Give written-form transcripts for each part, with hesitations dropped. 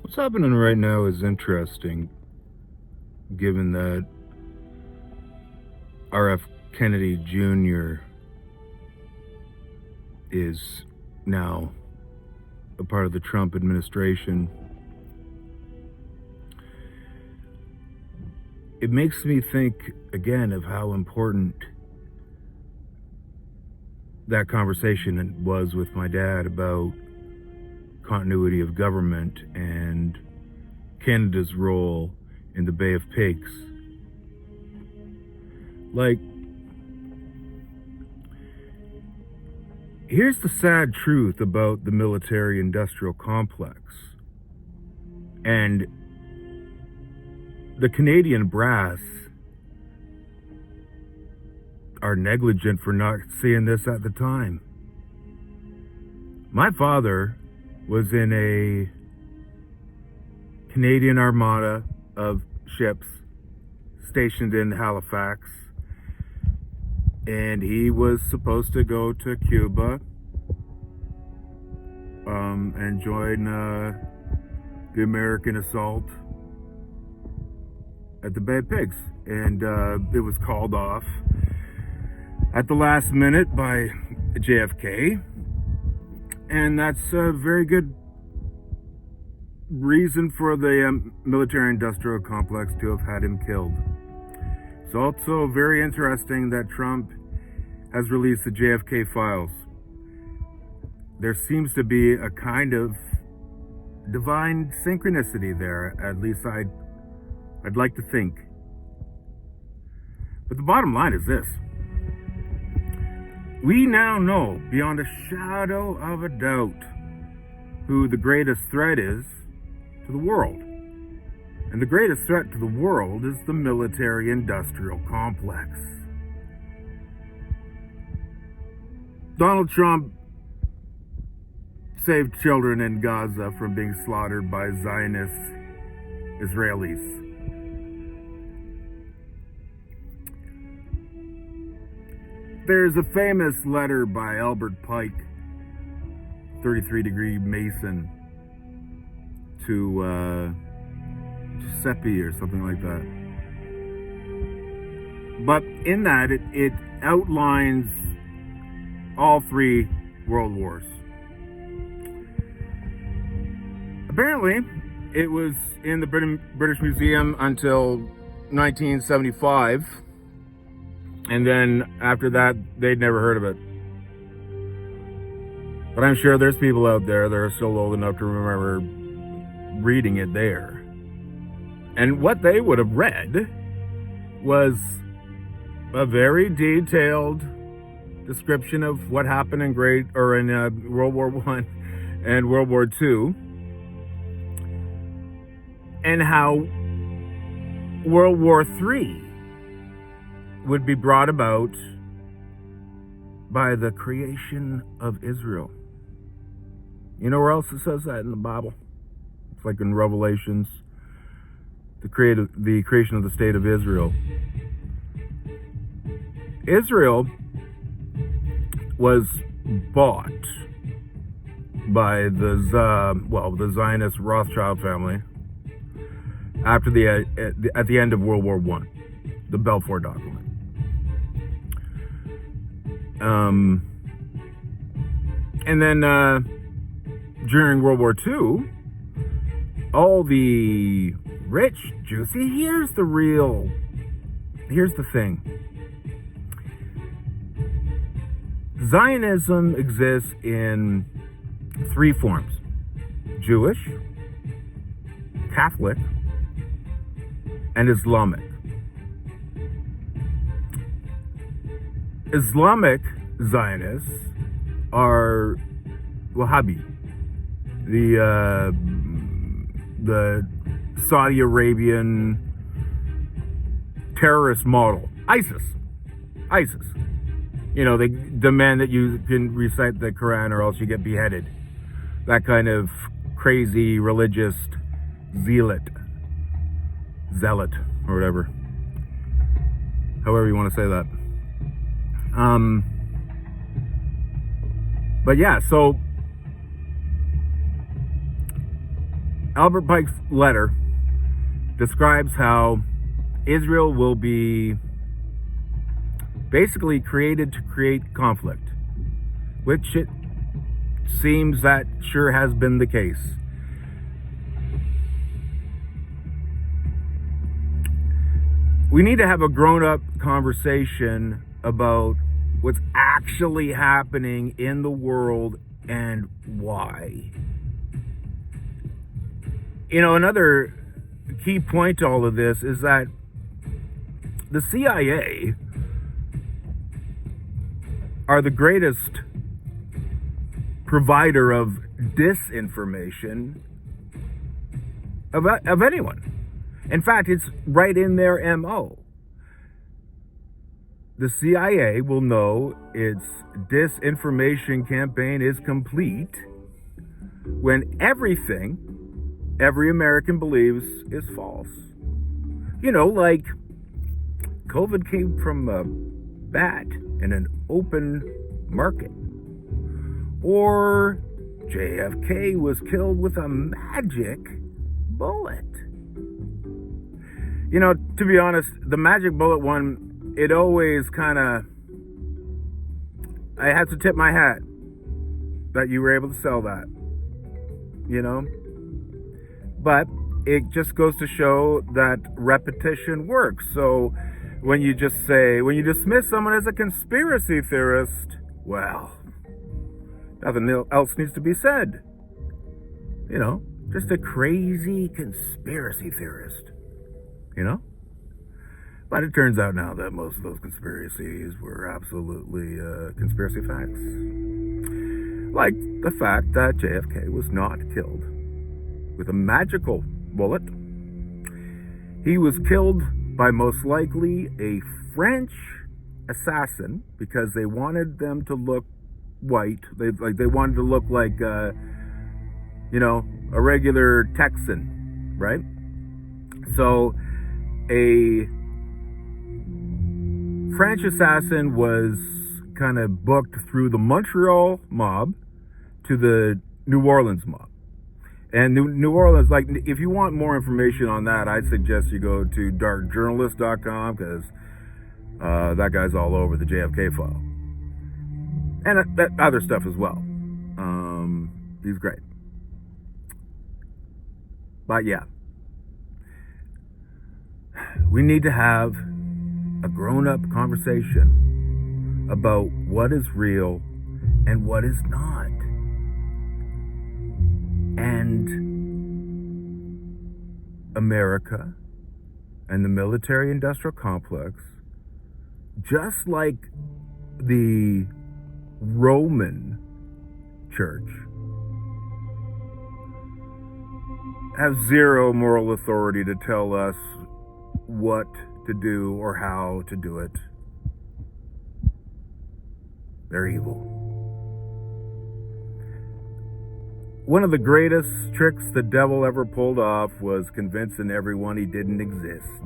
What's happening right now is interesting, given that R.F. Kennedy Jr. is now a part of the Trump administration. It makes me think again of how important that conversation was with my dad about continuity of government and Canada's role in the Bay of Pigs. Like, here's the sad truth about the military-industrial complex. And the Canadian brass are negligent for not seeing this at the time. My father was in a Canadian armada of ships stationed in Halifax, and he was supposed to go to Cuba and join the American assault at the Bay of Pigs, and it was called off at the last minute by JFK, and that's a very good reason for the military-industrial complex to have had him killed. It's also very interesting that Trump has released the JFK files. There seems to be a kind of divine synchronicity there, at least I'd like to think. But the bottom line is this. We now know, beyond a shadow of a doubt, who the greatest threat is to the world. And the greatest threat to the world is the military-industrial complex. Donald Trump saved children in Gaza from being slaughtered by Zionist Israelis. There's a famous letter by Albert Pike, 33-degree Mason, to Giuseppe or something like that. But in that, it outlines all three world wars. Apparently, it was in the British Museum until 1975. And then after that, they'd never heard of it. But I'm sure there's people out there that are still old enough to remember reading it there. And what they would have read was a very detailed description of what happened in World War I and World War II, and how World War III would be brought about by the creation of Israel. You know where else it says that in the Bible? It's like in Revelations, the creation of the state of Israel. Israel was bought by the Zionist Rothschild family after at the end of World War I, the Balfour Document. And then during World War II, all the rich, juicy, here's the thing. Zionism exists in three forms: Jewish, Catholic, and Islamic. Islamic Zionists are Wahhabi, the Saudi Arabian terrorist model, ISIS. You know, they demand that you can recite the Quran or else you get beheaded. That kind of crazy religious zealot, or whatever. However you want to say that. But yeah, so Albert Pike's letter describes how Israel will be basically created to create conflict, which it seems that sure has been the case. We need to have a grown-up conversation about what's actually happening in the world and why. Another key point to all of this is that the CIA are the greatest provider of disinformation of anyone. In fact, it's right in their MO. The CIA will know its disinformation campaign is complete when everything every American believes is false. Like COVID came from a bat in an open market. Or JFK was killed with a magic bullet. To be honest, the magic bullet one, it always I had to tip my hat that you were able to sell that. But it just goes to show that repetition works. So when you dismiss someone as a conspiracy theorist, well, nothing else needs to be said. Just a crazy conspiracy theorist. But it turns out now that most of those conspiracies were absolutely conspiracy facts. Like the fact that JFK was not killed with a magical bullet. He was killed by most likely a French assassin because they wanted them to look white. They wanted to look like a regular Texan, right? So a French assassin was kind of booked through the Montreal mob to the New Orleans mob. And New Orleans, if you want more information on that, I'd suggest you go to darkjournalist.com because that guy's all over the JFK file. And other stuff as well. He's great. But yeah. We need to have a grown-up conversation about what is real and what is not. And America and the military-industrial complex, just like the Roman Church, have zero moral authority to tell us what to do or how to do it. They're evil. One of the greatest tricks the devil ever pulled off was convincing everyone he didn't exist.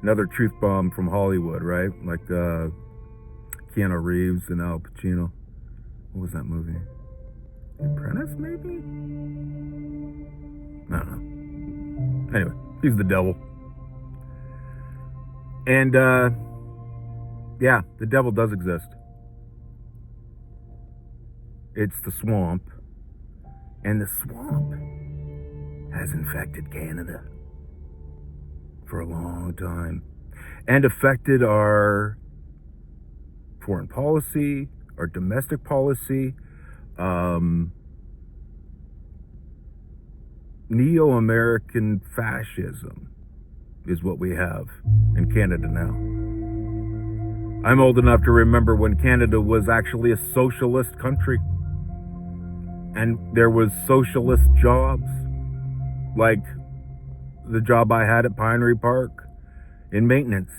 Another truth bomb from Hollywood, right? Like Keanu Reeves and Al Pacino. What was that movie? The Apprentice, maybe? I don't know. Anyway, he's the devil. And, yeah, the devil does exist. It's the swamp. And the swamp has infected Canada for a long time. And affected our foreign policy, our domestic policy, neo-American fascism is what we have in Canada now. I'm old enough to remember when Canada was actually a socialist country. And there was socialist jobs, like the job I had at Pinery Park in maintenance,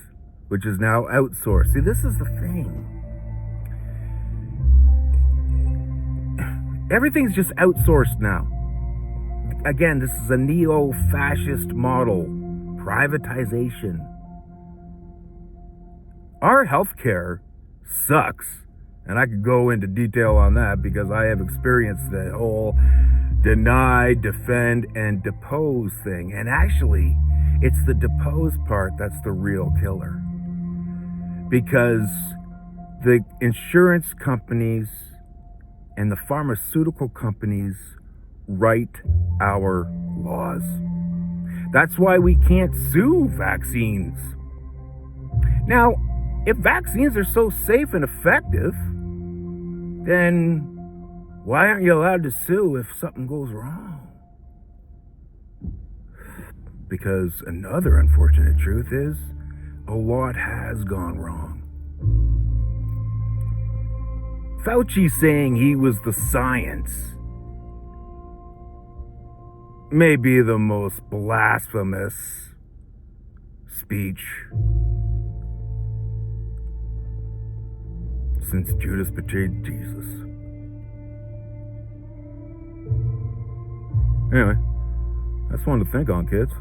which is now outsourced. See, this is the thing. Everything's just outsourced now. Again, this is a neo-fascist model. Privatization. Our healthcare sucks. And I could go into detail on that because I have experienced the whole deny, defend, and depose thing. And actually, it's the depose part that's the real killer. Because the insurance companies and the pharmaceutical companies write our laws. That's why we can't sue vaccines. Now, if vaccines are so safe and effective, then why aren't you allowed to sue if something goes wrong? Because another unfortunate truth is a lot has gone wrong. Fauci saying he was the science may be the most blasphemous speech since Judas betrayed Jesus. Anyway, that's one to think on, kids.